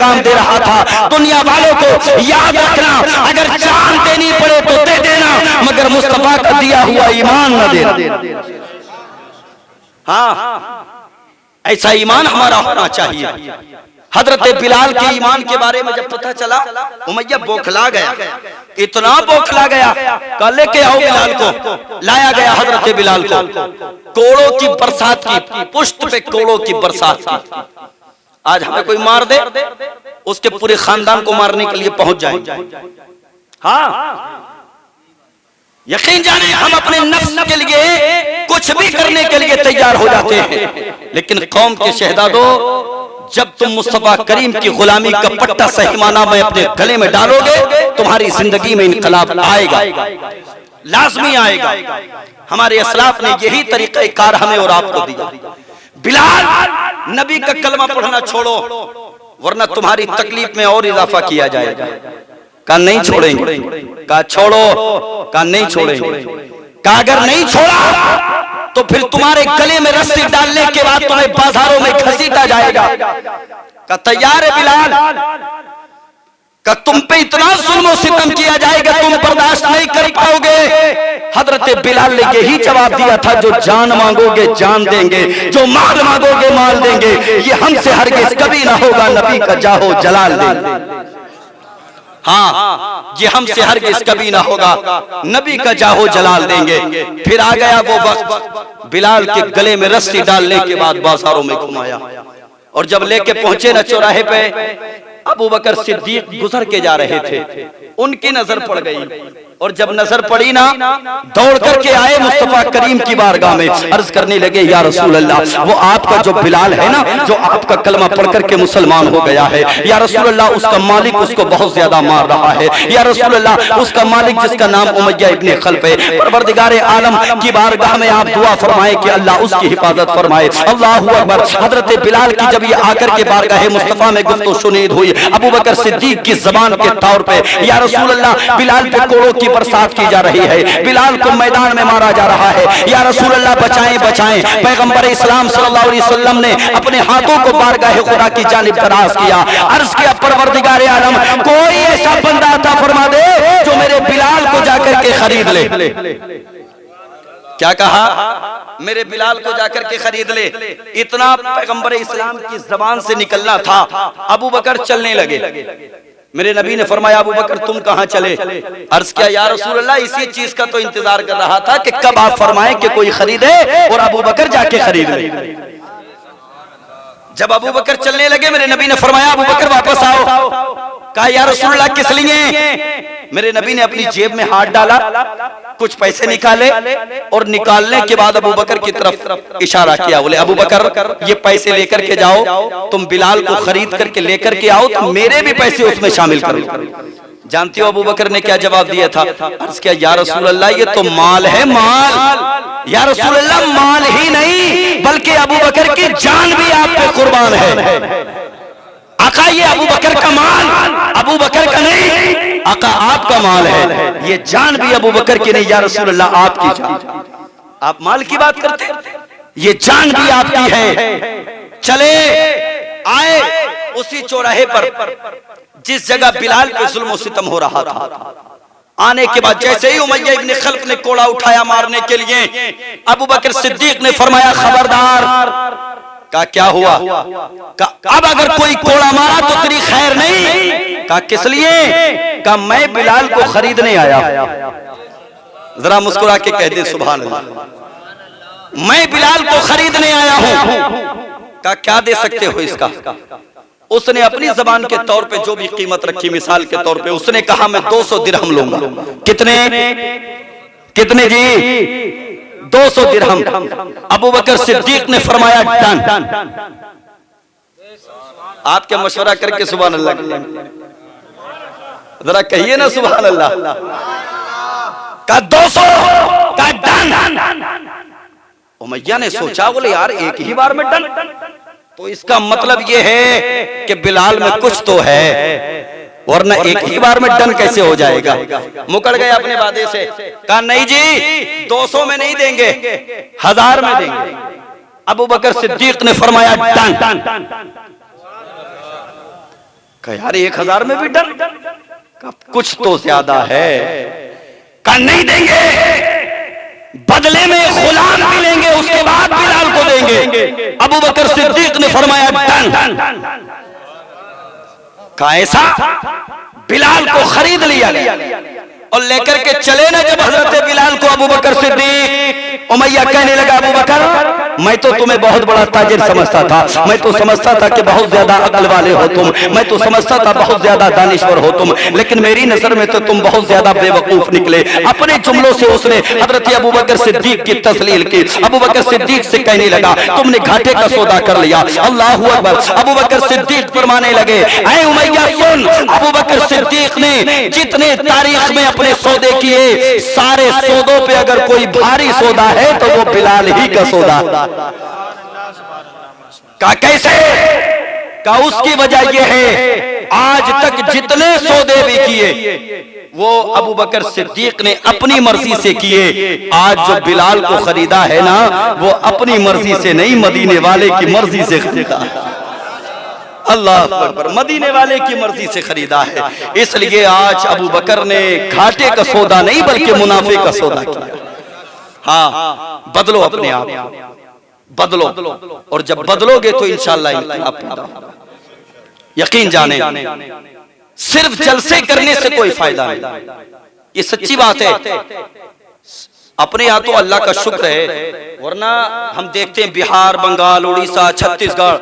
पैगाम दे रहा था, दुनिया वालों को याद रखना, अगर जान देनी पड़े तो दे देना, मगर मुस्तफा का दिया हुआ ईमान न देना। हाँ, ऐसा ईमान हमारा होना चाहिए। हजरत बिलाल के ईमान के बारे में जब पता चला, उमैया बौखला गया, इतना बौखला गया, कल लेके आओ बिलाल को। लाया गया हजरत बिलाल को, कोड़ों की बरसात की, पुष्ट पे कोड़ों की बरसात की। आज हमें कोई मार दे, उसके पूरे खानदान को मारने के लिए पहुंच जाएंगे। हाँ, यकीन जाने हम अपने नफ्स के लिए कुछ भी करने के लिए तैयार हो जाते हैं, लेकिन कौम के शहजादों, जब तुम मुस्तफा करीम की गुलामी का पट्टा सही माना में अपने गले में डालोगे, तुम्हारी जिंदगी में इनकलाब आएगा, लाजमी आएगा। हमारे असलाफ ने यही तरीका कार हमें और आपको दिया। बिलाल, नबी का कलमा पढ़ना छोड़ो, वरना तुम्हारी तकलीफ में और इजाफा किया जाएगा। कहा नहीं छोड़ेंगे, कहा छोड़ो, कहा नहीं छोड़ेंगे, कहा अगर नहीं छोड़ा तो फिर तुम्हारे गले में रस्सी डालने के बाद तुम्हें बाजारों में घसीटा जाएगा। कहा तैयार है बिलाल, कहा तुम पे इतना जुल्म सितम किया जाएगा, तुम बर्दाश्त नहीं कर पाओगे। हजरत बिलाल ने यही जवाब दिया था, जो जान मांगोगे जान देंगे, जो माल मांगोगे माल देंगे, ये हमसे हरगिज कभी ना होगा, नबी का जाहो जलाल देंगे। हाँ, ये हमसे हरगिज कभी ना होगा, नबी का जाहो जलाल देंगे। फिर आ गया वो वक्त, बिलाल के गले में रस्सी डालने के बाद बाजारों में घुमाया, और जब लेके पहुंचे ना चौराहे पे, अबू बकर सिद्दीक गुजर के जा रहे थे, उनकी नजर पड़ गई, और जब नजर पड़ी ना, दौड़ करके आए मुस्तफा करीम की बारगाह में, अर्ज करने लगे, या रसूल अल्लाह, वो आपका जो बिलाल है ना, जो आपका कलमा पढ़ करके मुसलमान हो गया है, या रसूल अल्लाह, उसका मालिक उसको बहुत ज्यादा मार रहा है, या रसूल अल्लाह, उसका मालिक जिसका नाम उमैया इब्ने खल्फ है, परवरदिगार आलम की बारगाह में आप दुआ फरमाए कि अल्लाह उसकी हिफाजत फरमाए। अल्लाहू अकबर। हजरत बिलाल की जब ये आकर के बारगाह मुस्तफा में गुफ्तगू शुनीद हुई, अबू बकर सिद्दीक की जबान के तौर पे, या रसूल अल्लाह, बिलाल पे कोड़ों की बरसात की जा रही है, बिलाल को मैदान में मारा जा रहा है, या रसूल अल्लाह बचाएं बचाएं। पैगंबर इस्लाम सल्लल्लाहु अलैहि वसल्लम ने अपने हाथों को बारगाह खुदा की जानिब दराज किया, अर्ज किया, परवरदिगार आलम, कोई ऐसा बंदा अता फरमा दे जो मेरे बिलाल को जाकर के खरीद ले। क्या कहा? मेरे बिलाल को जाकर के खरीद ले। इतना पैगंबर इस्लाम की जबान से निकलना था, अबू बकर चलने लगे। मेरे नबी ने फरमाया, अबू बकर तुम कहां चले? अर्ज किया, या रसूल अल्लाह, इसी चीज का तो इंतजार कर रहा था कि कब आप फरमाएं कि कोई खरीदे और अबू बकर जाके खरीद ले। जब अबू बकर चलने लगे, मेरे नबी ने फरमाया, अबू बकर वापस आओ। कहा, या रसूल अल्लाह किस लिए? मेरे नबी ने अपनी जेब में हाथ डाला, कुछ पैसे निकाले, और निकालने के बाद अबू बकर की तरफ इशारा किया, बोले अबू बकर ये पैसे लेकर के जाओ, तुम बिलाल को खरीद करके लेकर के आओ, तो मेरे भी पैसे उसमें शामिल करो। जानती हो अबू बकर ने क्या जवाब दिया था? अर्ज किया, या रसूल अल्लाह, ये तो माल है, माल। या रसूल अल्लाह, माल ही नहीं बल्कि अबू बकर की जान भी आप पे कुर्बान है। आका, ये अबू बकर का माल अबू बकर का नहीं, आका आपका माल है, ये जान भी अबू बकर की नहीं, या रसूल अल्लाह आपकी जान। आप माल की बात करते, ये जान भी आपकी है। चले आए उसी चौराहे पर जिस जगह बिलाल पे जुल्म और सितम हो रहा था। आने के बाद जैसे ही उमैया इब्ने खल्फ ने कोड़ा उठाया मारने के लिए, अबू बकर सिद्दीक ने फरमाया, खबरदार। का क्या हुआ? का अब अगर कोई कोड़ा मारा तो तेरी खैर नहीं। का किस लिए? का मैं बिलाल को खरीदने आया। जरा मुस्कुरा के कह दे सुभान अल्लाह, मैं बिलाल को खरीदने आया हूं। का क्या दे सकते हो इसका? उसने अपनी जबान के तौर पे जो भी कीमत रखी, मिसाल के तौर पे उसने कहा, मैं 200 दिरहम लूंगा। कितने? कितने जी? 200 दिरहम। अबू बकर सिद्दीक ने फरमाया, डन। आपके मशवरा करके सुभान अल्लाह, जरा कहिए ना सुभान अल्लाह। का 200 का डन। उमैया ने सोचा, बोले यार एक ही बार में डन, तो इसका मतलब ये है कि बिलाल में कुछ तो है, वरना एक ही बार में डन कैसे हो जाएगा? मुकड़ गए अपने वादे से। कहा नहीं जी, 200 में नहीं देंगे, 1000 में देंगे। अबू बकर सिद्दीक ने फरमाया, डन। कहा यार 1000 में भी डर, कुछ तो ज्यादा है। कहा नहीं देंगे, बदले में गुलाम मिलेंगे, उसके बाद बिलाल को देंगे। अबू बकर सिद्दीक ने फरमाया डन। कहा ऐसा, बिलाल को खरीद लिया और लेकर के चले ना जब हजरत बिलाल को अबू बकर सिद्दीक, उमैया कहने लगा अबू बकर मैं तो तुम्हें बहुत बड़ा ताजिर समझता था, मैं तो समझता था कि बहुत ज्यादा अक्ल वाले हो तुम, मैं तो समझता था बहुत ज्यादा दानिश्वर हो तुम, लेकिन मेरी नजर में तो तुम बहुत ज्यादा बेवकूफ निकले। अपने जुमलों से उसने हजरत अबू बकर सिद्दीक की तस्लील की। अबू बकर सिद्दीक से कहने लगा तुमने घाटे का सौदा कर लिया। अल्लाहू अकबर। अबू बकर सिद्दीक फरमाने लगे ऐ उमैया सुन, अबू बकर सिद्दीक ने जितने तारीख में अपने सौदे किए, सारे सौदों पे अगर कोई भारी सौदा है तो वो बिलाल ही का सौदा। का कैसे? का उसकी वजह यह है आज तक जितने सौदे भी किए वो अबू बकर सिद्दीक ने अपनी मर्जी से किए। आज जो बिलाल को खरीदा है ना, वो अपनी मर्जी से नहीं, मदीने वाले की मर्जी से खरीदा। अल्लाह अकबर। मदीने वाले की मर्जी से खरीदा है। इसलिए आज अबू बकर ने घाटे का सौदा नहीं बल्कि मुनाफे का सौदा किया। हाँ, बदलो अपने आप, बदलो, और जब बदलोगे तो इंशाअल्लाह इनकलाब पैदा होगा। यकीन जाने, सिर्फ जलसे करने से कोई फायदा नहीं, ये सच्ची बात है। अपने यहाँ तो अल्लाह का शुक्र है, वरना हम देखते हैं बिहार, बंगाल, उड़ीसा, छत्तीसगढ़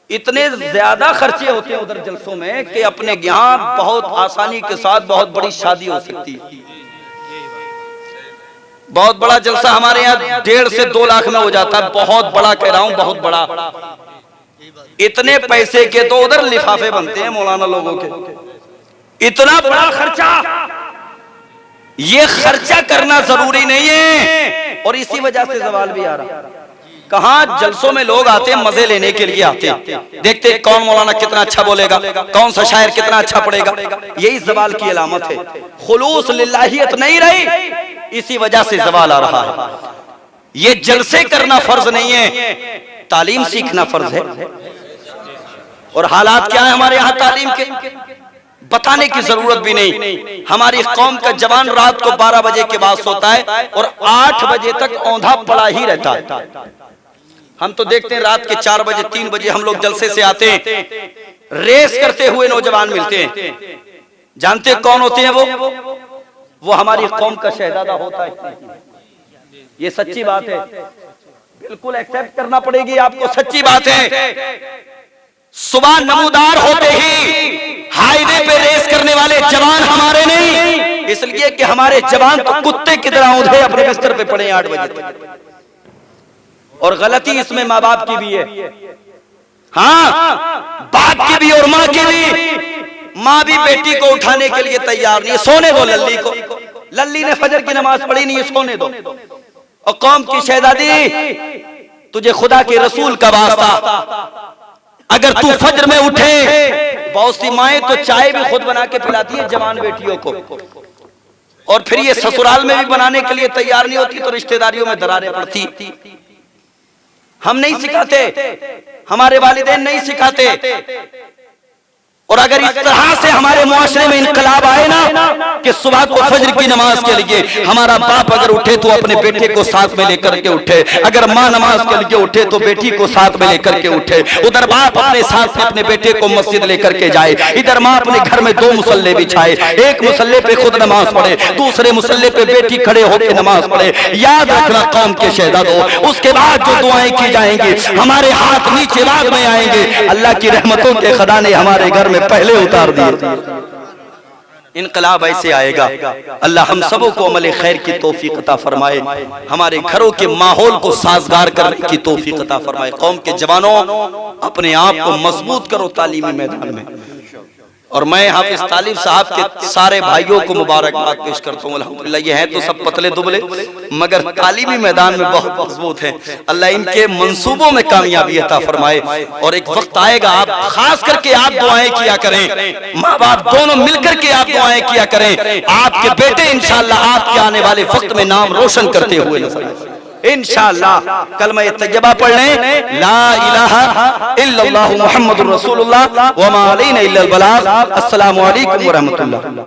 इतने ज्यादा खर्चे होते हैं उधर जलसों में कि अपने यहाँ बहुत आसानी के साथ बहुत बड़ी शादी हो सकती है। बहुत बड़ा जलसा हमारे यहाँ 1.5 से 2 लाख में हो जाता है। बहुत बड़ा कह रहा हूँ, बहुत बड़ा। इतने पैसे के तो उधर लिफाफे बनते हैं मौलाना लोगों के। इतना बड़ा खर्चा, ये खर्चा करना जरूरी नहीं है। और इसी वजह से सवाल भी आ रहा, कहाँ जलसों में लोग आते हैं मजे लेने के लिए आते हैं, देखते हैं कौन मौलाना कितना अच्छा बोलेगा, कौन सा शायर कितना अच्छा पढ़ेगा। यही जवाल की अलामत है। खुलूस लिल्लाहियत नहीं रही, इसी वजह से जवाल आ रहा है। ये जलसे करना फर्ज नहीं है, तालीम सीखना फर्ज है। और हालात क्या है हमारे यहाँ तालीम के, बताने की जरूरत भी नहीं। हमारी कौम का जवान रात को 12 बजे के बाद सोता है और 8 बजे तक औंधा पड़ा ही रहता है। हम तो देखते हैं रात के 4 बजे 3 बजे हम लोग जलसे से आते हैं, रेस करते हुए नौजवान मिलते हैं। जानते कौन होते हैं वो हमारी कौम का शहजादा होता है। ये सच्ची बात है, बिल्कुल एक्सेप्ट करना पड़ेगी आपको, सच्ची बात है। सुबह नमूदार होते ही हाईवे पे रेस करने वाले जवान हमारे नहीं, इसलिए कि हमारे जवान तो कुत्ते की तरह औंधे अपने बिस्तर पे पड़े 8 बजे तक। और गलती इसमें माँ बाप की भी है। हाँ, बाप की भी और माँ की भी। माँ भी बेटी को उठाने के लिए तैयार नहीं है, सोने दो लल्ली को। लल्ली ने फजर की नमाज पढ़ी नहीं है, सोने दो। और कौम की शहजादी, तुझे खुदा के रसूल का वास्ता, अगर तू फजर में उठे, बहुत सी माएं तो चाय भी खुद बना के पिलाती है जवान बेटियों को, और फिर ये ससुराल में भी बनाने के लिए तैयार नहीं होती तो रिश्तेदारियों में दरारें पड़ती। हम नहीं सिखाते, हमारे वालिदैन नहीं सिखाते। और अगर इस तरह से हमारे मुआशरे में इनकलाब आए ना कि सुबह को फजर की नमाज के लिए हमारा बाप अगर उठे तो अपने बेटे को साथ में लेकर के उठे, अगर माँ नमाज के लिए उठे तो बेटी को साथ में लेकर के उठे, उधर बाप अपने साथ में अपने बेटे को मस्जिद लेकर के जाए, इधर माँ अपने घर में 2 मुसल्ले बिछाए, एक मुसल्ले पे खुद नमाज पढ़े, दूसरे मुसल्ले पे बेटी खड़े होकर नमाज पढ़े। याद रखना कौम के शहजादों, उसके बाद जो दुआएं की जाएंगी हमारे हाथ नीचे बाद में आएंगे। अल्लाह की रहमतों के खजाने हमारे घर में पहले उतार दिए। इनकलाब ऐसे आएगा। अल्लाह हम सबों को अमल खैर की तौफीक अता फरमाए, हमारे घरों के माहौल को साजगार करने की तौफीक अता फरमाए। कौम के जवानों, अपने आप को मजबूत करो तालीमी मैदान में। और मैं हाफिज तालिब साहब के सारे भाइयों को मुबारकबाद पेश करता हूँ। अल्हम्दुलिल्लाह, ये हैं तो सब पतले दुबले मगर तालीमी मैदान में बहुत मजबूत हैं। अल्लाह इनके मंसूबों में कामयाबी अता फरमाए। और एक वक्त आएगा, आप खास करके आप दुआएं किया करें, माँ बाप दोनों मिलकर के आप दुआएं किया करें, आपके बेटे इंशाअल्लाह आपके आने वाले वक्त में नाम रोशन करते हुए नजर आएंगे। इंशाअल्लाह कलमा तैयबा पढ़ लें, ला इलाहा इल्लल्लाहु मुहम्मदुर रसूलुल्लाह व मा अलैना इल्लल बलाग। अस्सलामु अलैकुम व रहमतुल्लाह।